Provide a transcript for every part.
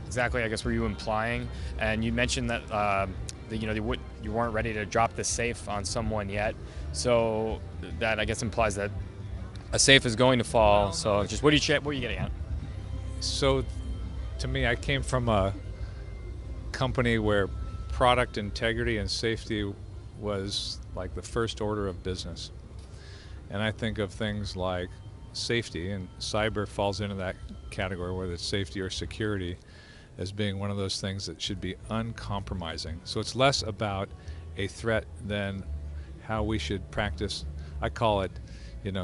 exactly, I guess, were you implying? And you mentioned that, you weren't ready to drop the safe on someone yet. So that, I guess, implies that a safe is going to fall. So just what are you getting at? So, to me, I came from a company where product integrity and safety was like the first order of business. And I think of things like safety, and cyber falls into that category, whether it's safety or security, as being one of those things that should be uncompromising. So it's less about a threat than how we should practice, I call it,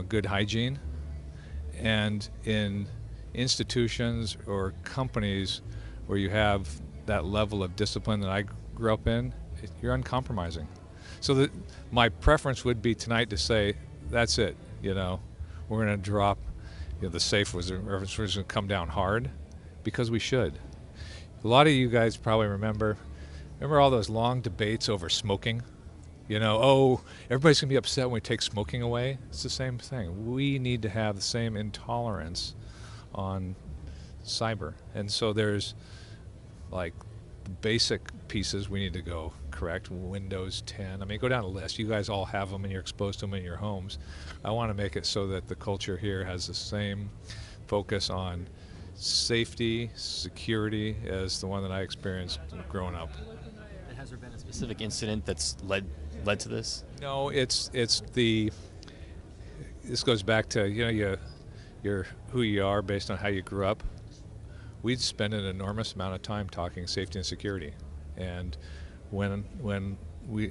good hygiene. And in institutions or companies where you have that level of discipline that I grew up in, you're uncompromising. So my preference would be tonight to say, that's it, we're going to drop, the safe was going to come down hard, because we should. A lot of you guys probably remember all those long debates over smoking? Oh, everybody's going to be upset when we take smoking away. It's the same thing. We need to have the same intolerance on cyber. And so there's like the basic pieces we need to go correct. Windows 10. I mean, go down the list. You guys all have them and you're exposed to them in your homes. I want to make it so that the culture here has the same focus on safety, security as the one that I experienced growing up. And has there been a specific incident that's led to this? No, this goes back to, you're who you are based on how you grew up. We'd spend an enormous amount of time talking safety and security. And when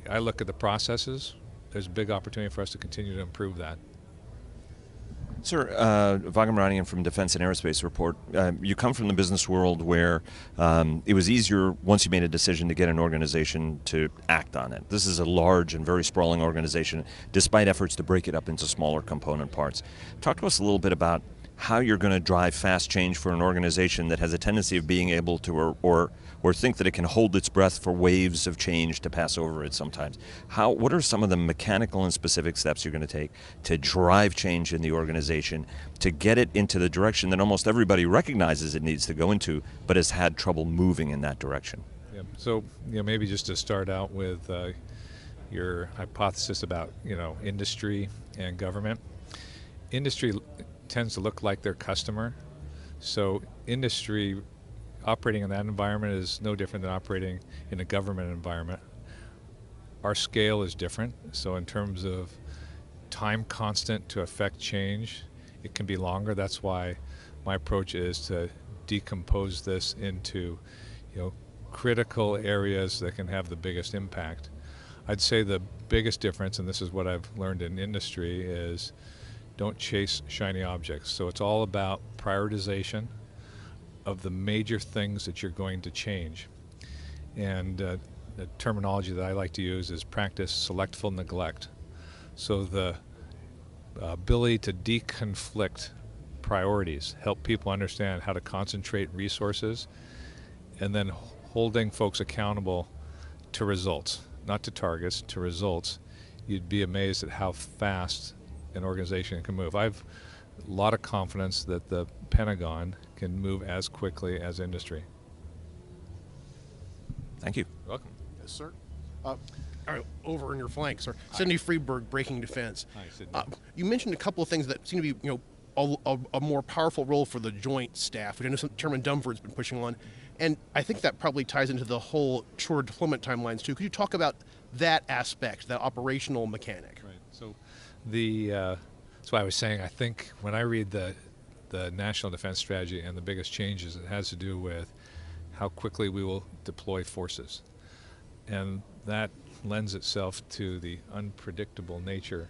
I look at the processes, there's a big opportunity for us to continue to improve that. Sir, Vagamranian from Defense and Aerospace Report. You come from the business world where it was easier once you made a decision to get an organization to act on it. This is a large and very sprawling organization, despite efforts to break it up into smaller component parts. Talk to us a little bit about how you're going to drive fast change for an organization that has a tendency of being able to or think that it can hold its breath for waves of change to pass over it sometimes. What are some of the mechanical and specific steps you're going to take to drive change in the organization, to get it into the direction that almost everybody recognizes it needs to go into, but has had trouble moving in that direction? Yeah. So, maybe just to start out with your hypothesis about, industry and government. Industry tends to look like their customer. So industry operating in that environment is no different than operating in a government environment. Our scale is different. So in terms of time constant to affect change, it can be longer. That's why my approach is to decompose this into, critical areas that can have the biggest impact. I'd say the biggest difference, and this is what I've learned in industry, is don't chase shiny objects. So it's all about prioritization of the major things that you're going to change. And the terminology that I like to use is practice selectful neglect. So the ability to deconflict priorities, help people understand how to concentrate resources, and then holding folks accountable to results, not to targets, to results. You'd be amazed at how fast an organization can move. I've a lot of confidence that the Pentagon can move as quickly as industry. Thank you. You're welcome. Yes, sir. All right, over in your flank, sir. Sidney Freeberg, Breaking Defense. Hi, Sidney. You mentioned a couple of things that seem to be, a more powerful role for the Joint Staff, which I know Chairman Dunford's been pushing on, and I think that probably ties into the whole shorter deployment timelines too. Could you talk about that aspect, that operational mechanic? Right. So that's why I was saying, I think when I read the National Defense Strategy and the biggest changes, it has to do with how quickly we will deploy forces. And that lends itself to the unpredictable nature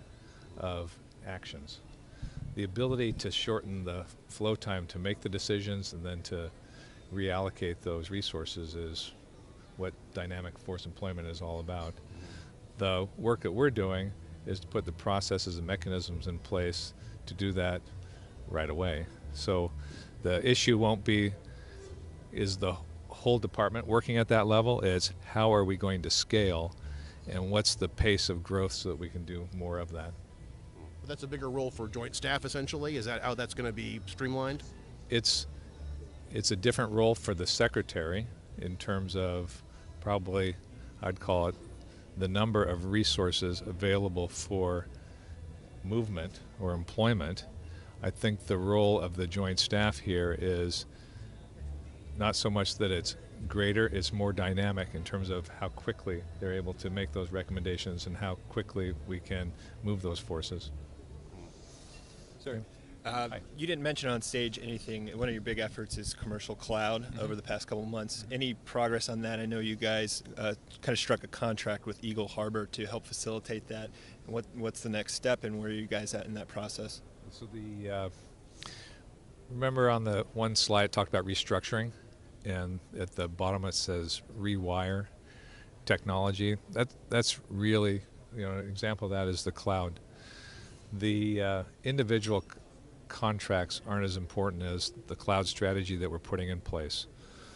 of actions. The ability to shorten the flow time to make the decisions and then to reallocate those resources is what dynamic force employment is all about. The work that we're doing is to put the processes and mechanisms in place to do that right away. So the issue won't be, is the whole department working at that level? It's how are we going to scale and what's the pace of growth so that we can do more of that. That's a bigger role for Joint Staff, essentially. Is that how that's going to be streamlined? It's It's a different role for the secretary in terms of probably, I'd call it, the number of resources available for movement or employment. I think the role of the joint staff here is not so much that it's greater, it's more dynamic in terms of how quickly they're able to make those recommendations and how quickly we can move those forces. Sorry. You didn't mention on stage anything. One of your big efforts is commercial cloud over the past couple of months. Any progress on that? I know you guys kind of struck a contract with Eagle Harbor to help facilitate that. And what's the next step, and where are you guys at in that process? So remember on the one slide it talked about restructuring, and at the bottom it says rewire technology. That's really, an example of that is the cloud. The individual contracts aren't as important as the cloud strategy that we're putting in place.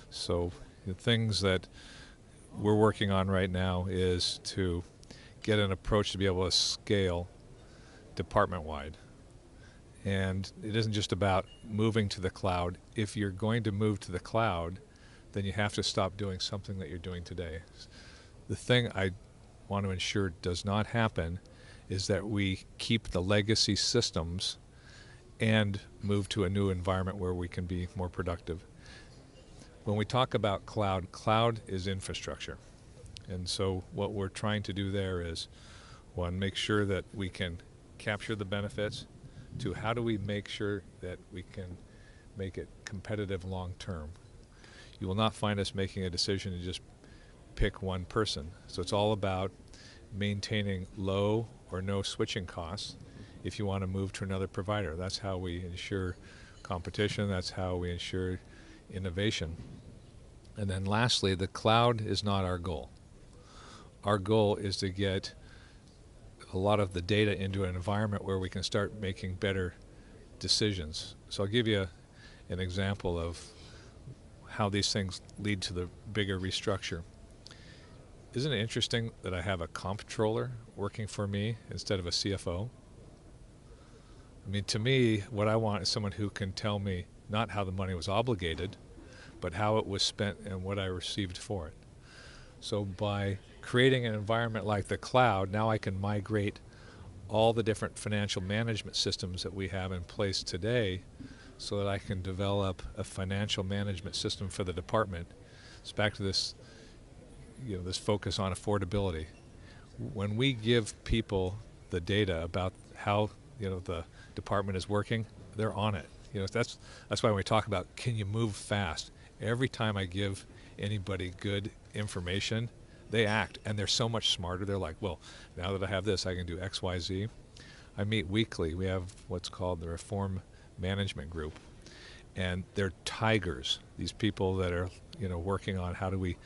So the things that we're working on right now is to get an approach to be able to scale department-wide. And it isn't just about moving to the cloud. If you're going to move to the cloud, then you have to stop doing something that you're doing today. The thing I want to ensure does not happen is that we keep the legacy systems and move to a new environment where we can be more productive. When we talk about cloud is infrastructure. And so what we're trying to do there is, one, make sure that we can capture the benefits. Two, how do we make sure that we can make it competitive long term? You will not find us making a decision to just pick one person. So it's all about maintaining low or no switching costs if you want to move to another provider. That's how we ensure competition. That's how we ensure innovation. And then lastly, the cloud is not our goal. Our goal is to get a lot of the data into an environment where we can start making better decisions. So I'll give you an example of how these things lead to the bigger restructure. Isn't it interesting that I have a comptroller working for me instead of a CFO? I mean, to me, what I want is someone who can tell me not how the money was obligated, but how it was spent and what I received for it. So by creating an environment like the cloud, now I can migrate all the different financial management systems that we have in place today so that I can develop a financial management system for the department. It's back to this, this focus on affordability. When we give people the data about how the department is working, they're on it. That's why when we talk about can you move fast, every time I give anybody good information, they act, and they're so much smarter. They're like, well, now that I have this, I can do X, Y, Z. I meet weekly. We have what's called the Reform Management Group, and they're tigers. These people that are, working on how do we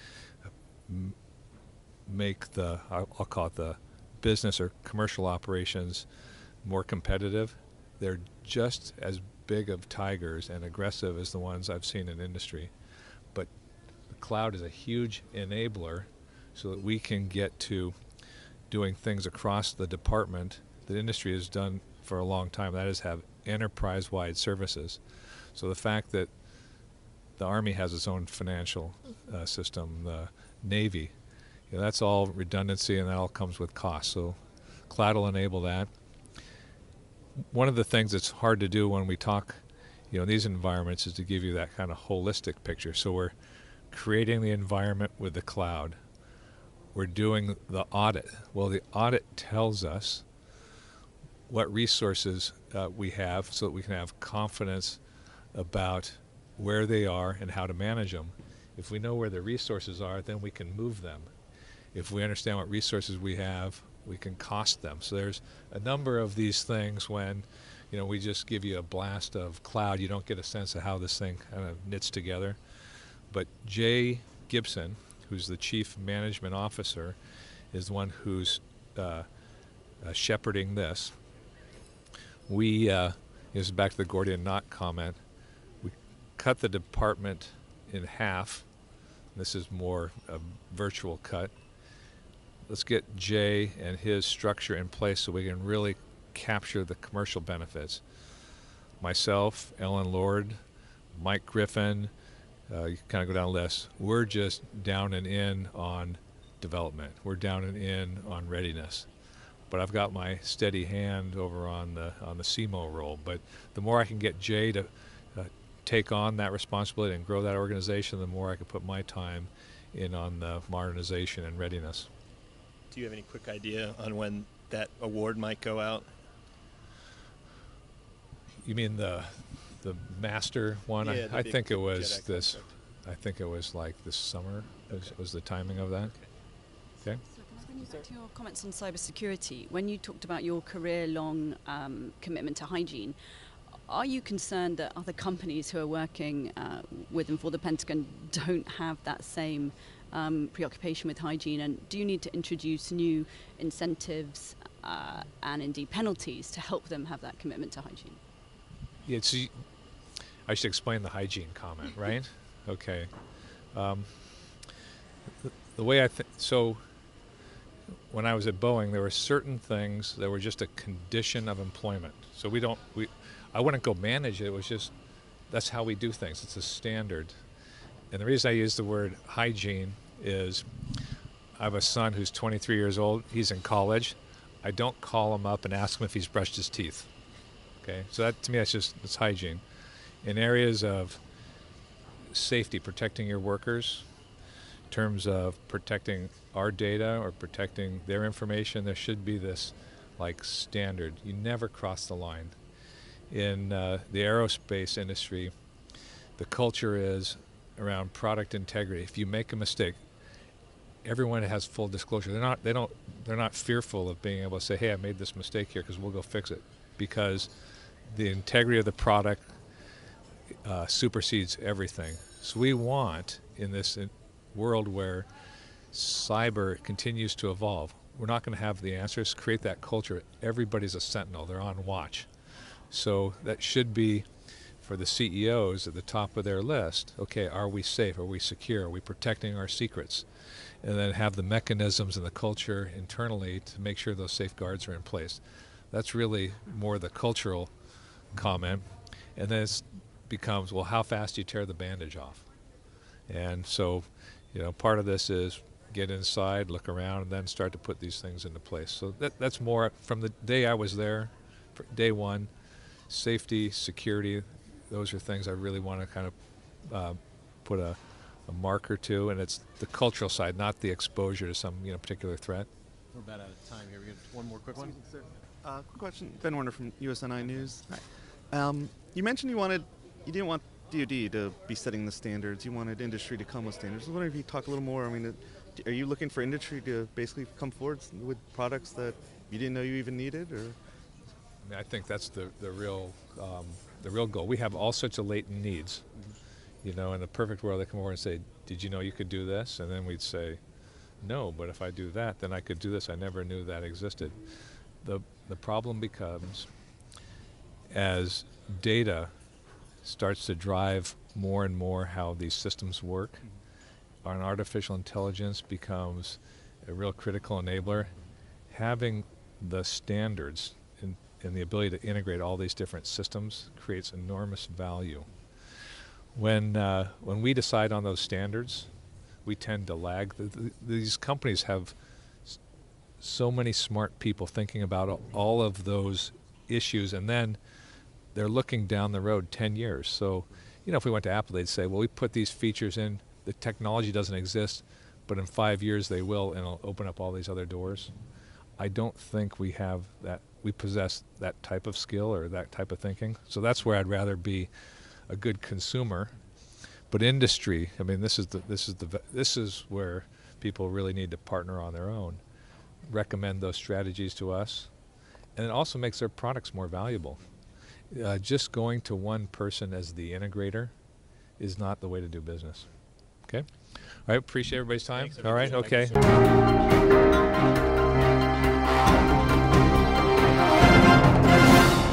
make I'll call it the business or commercial operations more competitive. They're just as big of tigers and aggressive as the ones I've seen in industry. But the cloud is a huge enabler so that we can get to doing things across the department that industry has done for a long time. That is, have enterprise-wide services. So the fact that the Army has its own financial system, the Navy, that's all redundancy, and that all comes with cost. So cloud will enable that. One of the things that's hard to do when we talk in these environments is to give you that kind of holistic picture. So we're creating the environment with the cloud. We're doing the audit. Well, the audit tells us what resources we have so that we can have confidence about where they are and how to manage them. If we know where the resources are, then we can move them. If we understand what resources we have, we can cost them. So there's a number of these things when we just give you a blast of cloud, you don't get a sense of how this thing kind of knits together. But Jay Gibson, who's the Chief Management Officer, is the one who's shepherding this. We, this is back to the Gordian knot comment, we cut the department in half. This is more a virtual cut. Let's get Jay and his structure in place so we can really capture the commercial benefits. Myself, Ellen Lord, Mike Griffin, you kind of go down the list. We're just down and in on development. We're down and in on readiness. But I've got my steady hand over on the CMO role. But the more I can get Jay to take on that responsibility and grow that organization, the more I can put my time in on the modernization and readiness. Do you have any quick idea on when that award might go out? You mean the master one? Yeah, I think it was JEDEC this. contract. I think it was like this summer. Was the timing of that? Okay. So can I bring you back to your comments on cybersecurity? When you talked about your career-long commitment to hygiene, are you concerned that other companies who are working with and for the Pentagon don't have that same preoccupation with hygiene? And do you need to introduce new incentives and indeed penalties to help them have that commitment to hygiene? Yeah, see, I should explain the hygiene comment, right? Okay. The way I think, so when I was at Boeing, there were certain things that were just a condition of employment. So I wouldn't go manage it. It was just, that's how we do things. It's a standard. And the reason I use the word hygiene is I have a son who's 23 years old. He's in college. I don't call him up and ask him if he's brushed his teeth. Okay, so that to me, it's hygiene. In areas of safety, protecting your workers, in terms of protecting our data or protecting their information, there should be this like standard. You never cross the line. In the aerospace industry, the culture is around product integrity. If you make a mistake, everyone has full disclosure. They're not fearful of being able to say, "Hey, I made this mistake here," because we'll go fix it. Because the integrity of the product supersedes everything. So we want, in this world where cyber continues to evolve, we're not going to have the answers. Create that culture. Everybody's a sentinel. They're on watch. So that should be, for the CEOs at the top of their list, okay, are we safe? Are we secure? Are we protecting our secrets? And then have the mechanisms and the culture internally to make sure those safeguards are in place. That's really more the cultural comment. And then it becomes, well, how fast do you tear the bandage off? And so, part of this is get inside, look around, and then start to put these things into place. So that's more from the day I was there, day one. Safety, security, those are things I really want to kind of put a marker to, and it's the cultural side, not the exposure to some particular threat. We're about out of time here. We got one more quick one. Quick question, Ben Warner from USNI News. Hi. You mentioned you didn't want DoD to be setting the standards. You wanted industry to come with standards. I was wondering if you could talk a little more. I mean, are you looking for industry to basically come forward with products that you didn't know you even needed, or? I think that's the real goal. We have all sorts of latent needs. In a perfect world, they come over and say, "Did you know you could do this?" And then we'd say, "No, but if I do that, then I could do this. I never knew that existed." The problem becomes, as data starts to drive more and more how these systems work, and artificial intelligence becomes a real critical enabler. Having the standards and the ability to integrate all these different systems creates enormous value. When we decide on those standards, we tend to lag. These companies have so many smart people thinking about all of those issues, and then they're looking down the road 10 years. So, if we went to Apple, they'd say, well, we put these features in, the technology doesn't exist, but in 5 years they will, and it'll open up all these other doors. I don't think we have that. We possess that type of skill or that type of thinking. So that's where I'd rather be a good consumer. But industry, I mean, this is where people really need to partner on their own. Recommend those strategies to us, and it also makes their products more valuable. Just going to one person as the integrator is not the way to do business. Okay? All right, appreciate everybody's time. Thanks, all right, everybody. okay.